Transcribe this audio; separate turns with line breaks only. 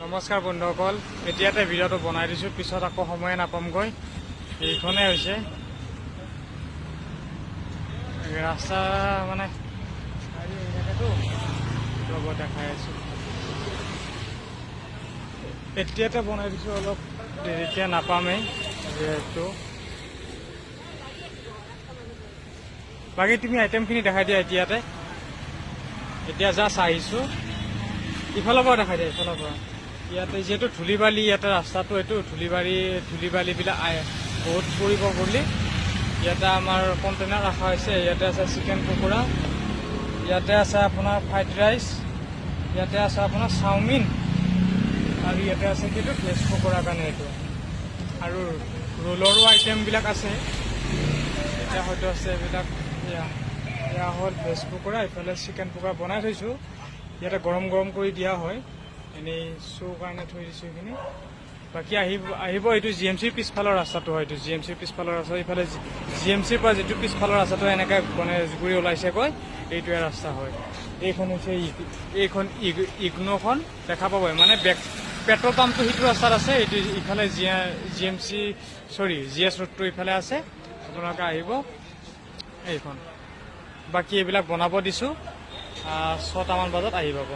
নমস্কাৰ বন্ধুসকল, এতিয়াতে ভিডিঅ'টো বনাই দিছোঁ, পিছত আকৌ সময়ে নাপামগৈ। এইখনেই হৈছে ৰাস্তা, মানে গাড়ী আহি থাকেতো, ৰ'ব দেখাই আছোঁ। এতিয়াতে বনাই দিছোঁ, অলপ দেৰিকৈ নাপামেই যিহেতু। বাকী তুমি আইটেমখিনি দেখাই দিয়া এতিয়াতে। এতিয়া জাষ্ট আহিছোঁ, ইফালৰ পৰা দেখাই দিয়া, ইফালৰ পৰা। ইয়াতে যিহেতু ধূলি বালি, ইয়াতে ৰাস্তাটো এইটো ধূলি বালিবিলাক বহুত পৰিব বুলি ইয়াতে আমাৰ কণ্টেইনাৰ ৰখা হৈছে। ইয়াতে আছে চিকেন পকোৰা, ইয়াতে আছে আপোনাৰ ফ্ৰাইড ৰাইচ, ইয়াতে আছে আপোনাৰ চাওমিন, আৰু ইয়াতে আছে কিন্তু ভেজ পকোৰাৰ কাৰণে এইটো, আৰু ৰোলৰো আইটেমবিলাক আছে। এতিয়া হয়তো আছে এইবিলাক। এয়া হ'ল ভেজ পকোৰা, ইফালে চিকেন পকোৰা বনাই থৈছোঁ। ইয়াতে গৰম গৰম কৰি দিয়া হয়, এনেই শ্ব' কাৰণে থৈ দিছোঁ এইখিনি। বাকী আহিব এইটো GMCৰ পিছফালৰ ৰাস্তাটো হয়, এইটো GMCৰ পিছফালৰ ৰাস্তা। ইফালে GMCৰ পৰা যিটো পিছফালৰ ৰাস্তাটো এনেকৈ গণেশগুৰি ওলাইছেগৈ, এইটোৱে ৰাস্তা হয়। এইখন হৈছে এইখন ইগন'খন দেখা পাবই, মানে পেট্ৰল পাম্পটো সেইটো ৰাস্তাত আছে। এইটো ইফালে GS ৰোডটো ইফালে আছে, আপোনালোকে আহিব এইখন। বাকী এইবিলাক বনাব দিছোঁ, 6টামান বজাত আহি পাব।